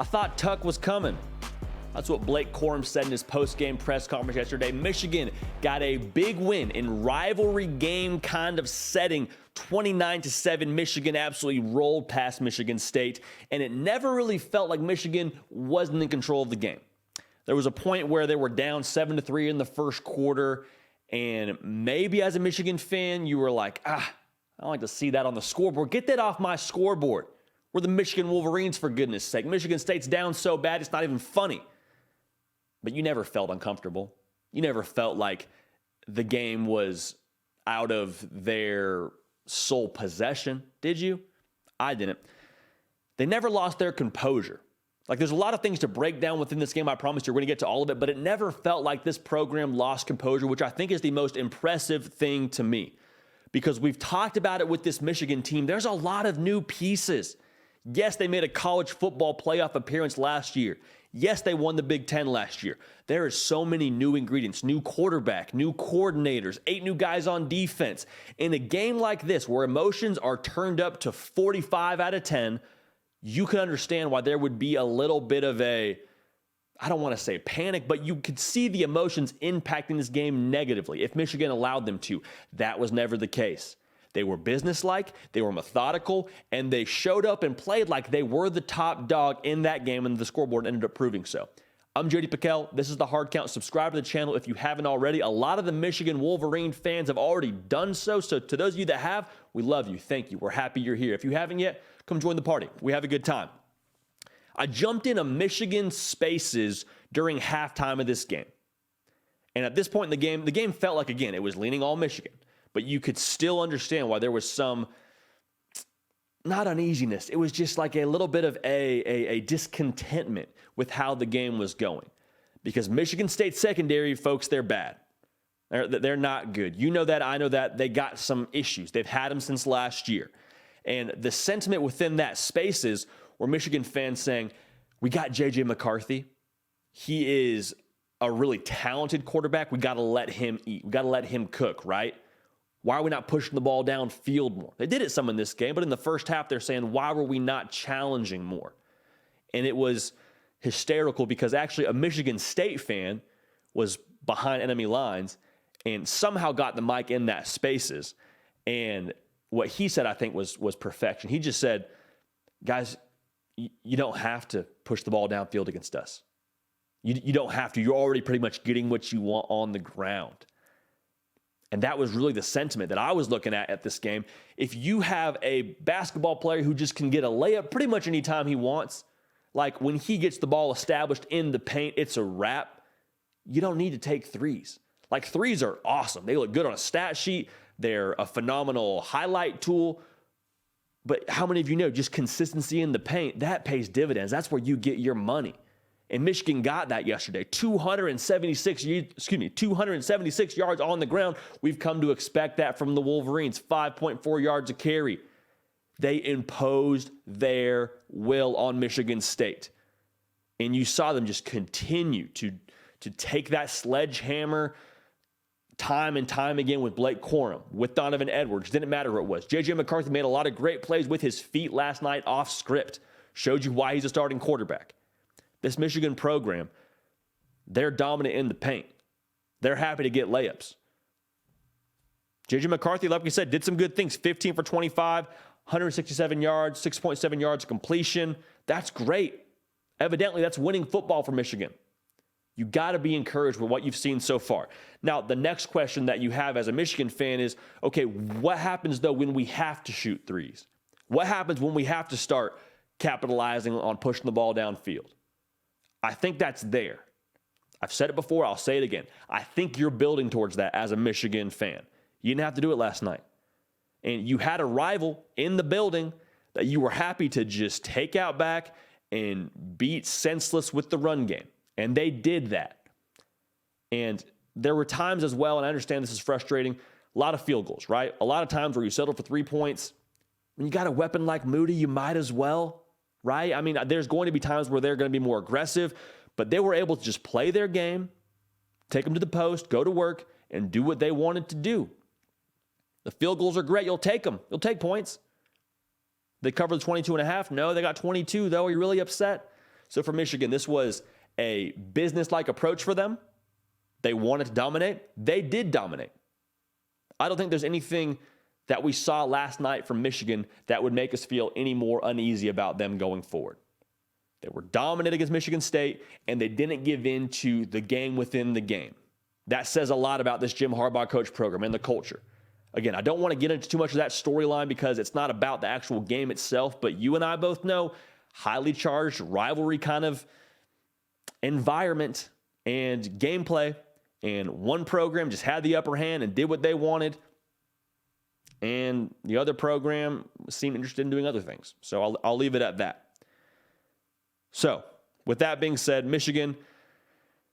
I thought Tuck was coming. That's what Blake Corum said in his post-game press conference yesterday. Michigan got a big win in rivalry game kind of setting. 29-7, Michigan absolutely rolled past Michigan State, and it never really felt like Michigan wasn't in control of the game. There was a point where they were down 7-3 in the first quarter, and maybe as a Michigan fan, you were like, I don't like to see that on the scoreboard. Get that off my scoreboard. We're the Michigan Wolverines, for goodness sake. Michigan State's down so bad, it's not even funny. But you never felt uncomfortable. You never felt like the game was out of their sole possession, did you? I didn't. They never lost their composure. Like, there's a lot of things to break down within this game. I promise you, we're going to get to all of it, but it never felt like this program lost composure, which I think is the most impressive thing to me. Because we've talked about it with this Michigan team. There's a lot of new pieces. Yes, they made a college football playoff appearance last year. Yes, they won the Big Ten last year. There are so many new ingredients, new quarterback, new coordinators, 8 new guys on defense. In a game like this, where emotions are turned up to 45 out of 10, you can understand why there would be a little bit of a, I don't want to say panic, but you could see the emotions impacting this game negatively if Michigan allowed them to. That was never the case. They were businesslike, they were methodical, and they showed up and played like they were the top dog in that game, and the scoreboard ended up proving so. I'm J.D. Pickell. This is The Hard Count. Subscribe to the channel if you haven't already. A lot of the Michigan Wolverine fans have already done so. So to those of you that have, we love you. Thank you. We're happy you're here. If you haven't yet, come join the party. We have a good time. I jumped into Michigan Spaces during halftime of this game. And at this point in the game felt like, again, it was leaning all Michigan. But you could still understand why there was some, not uneasiness. It was just like a little bit of a discontentment with how the game was going. Because Michigan State secondary, folks, they're bad. They're not good. You know that. I know that. They got some issues. They've had them since last year. And the sentiment within that spaces were Michigan fans saying, we got J.J. McCarthy. He is a really talented quarterback. We got to let him eat. We got to let him cook, right? Why are we not pushing the ball downfield more? They did it some in this game, but in the first half, they're saying, why were we not challenging more? And it was hysterical because actually a Michigan State fan was behind enemy lines and somehow got the mic in that spaces. And what he said, I think, was perfection. He just said, guys, you don't have to push the ball downfield against us. You don't have to. You're already pretty much getting what you want on the ground. And that was really the sentiment that I was looking at this game. If you have a basketball player who just can get a layup pretty much anytime he wants, like when he gets the ball established in the paint, it's a wrap. You don't need to take threes. Like, threes are awesome. They look good on a stat sheet. They're a phenomenal highlight tool. But how many of you know just consistency in the paint, that pays dividends. That's where you get your money. And Michigan got that yesterday. 276 yards on the ground. We've come to expect that from the Wolverines. 5.4 yards a carry. They imposed their will on Michigan State. And you saw them just continue to take that sledgehammer time and time again with Blake Corum, with Donovan Edwards. Didn't matter who it was. J.J. McCarthy made a lot of great plays with his feet last night off script. Showed you why he's a starting quarterback. This Michigan program, they're dominant in the paint. They're happy to get layups. J.J. McCarthy, like we said, did some good things. 15 for 25, 167 yards, 6.7 yards of completion. That's great. Evidently, that's winning football for Michigan. You got to be encouraged with what you've seen so far. Now, the next question that you have as a Michigan fan is, okay, what happens, though, when we have to shoot threes? What happens when we have to start capitalizing on pushing the ball downfield? I think that's there. I've said it before. I'll say it again. I think you're building towards that as a Michigan fan. You didn't have to do it last night. And you had a rival in the building that you were happy to just take out back and beat senseless with the run game. And they did that. And there were times as well, and I understand this is frustrating, a lot of field goals, right? A lot of times where you settle for 3 points. When you got a weapon like Moody, you might as well. Right? I mean, there's going to be times where they're going to be more aggressive, but they were able to just play their game, take them to the post, go to work, and do what they wanted to do. The field goals are great. You'll take them. You'll take points. They covered the 22.5. No, they got 22, though. Are you really upset? So for Michigan, this was a business-like approach for them. They wanted to dominate. They did dominate. I don't think there's anything that we saw last night from Michigan that would make us feel any more uneasy about them going forward. They were dominant against Michigan State, and they didn't give in to the game within the game. That says a lot about this Jim Harbaugh coach program and the culture. Again, I don't want to get into too much of that storyline because it's not about the actual game itself, but you and I both know highly charged rivalry kind of environment and gameplay, and one program just had the upper hand and did what they wanted, and the other program seemed interested in doing other things. So I'll leave it at that. So with that being said, Michigan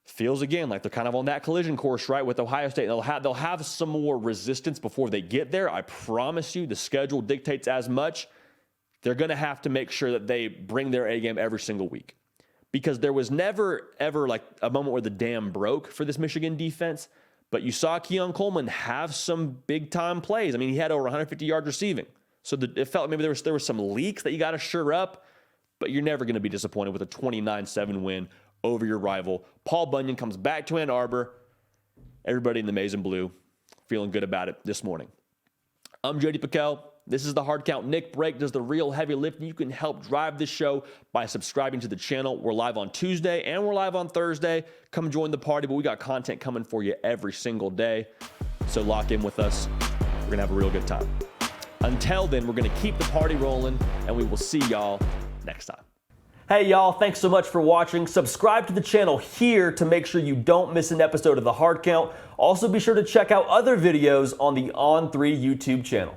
feels again like they're kind of on that collision course, right, with Ohio State. They'll have some more resistance before they get there. I promise you, the schedule dictates as much. They're going to have to make sure that they bring their A game every single week, because there was never, ever like a moment where the dam broke for this Michigan defense. But you saw Keon Coleman have some big-time plays. I mean, he had over 150 yards receiving. So it felt like maybe there was some leaks that you got to shore up, but you're never going to be disappointed with a 29-7 win over your rival. Paul Bunyan comes back to Ann Arbor. Everybody in the maize and blue feeling good about it this morning. I'm JD Piquel. This is the Hard Count. Nick Brake does the real heavy lifting. You can help drive this show by subscribing to the channel. We're live on Tuesday and we're live on Thursday. Come join the party, but we got content coming for you every single day. So lock in with us. We're going to have a real good time. Until then, we're going to keep the party rolling, and we will see y'all next time. Hey y'all, thanks so much for watching. Subscribe to the channel here to make sure you don't miss an episode of the Hard Count. Also be sure to check out other videos on the On3 YouTube channel.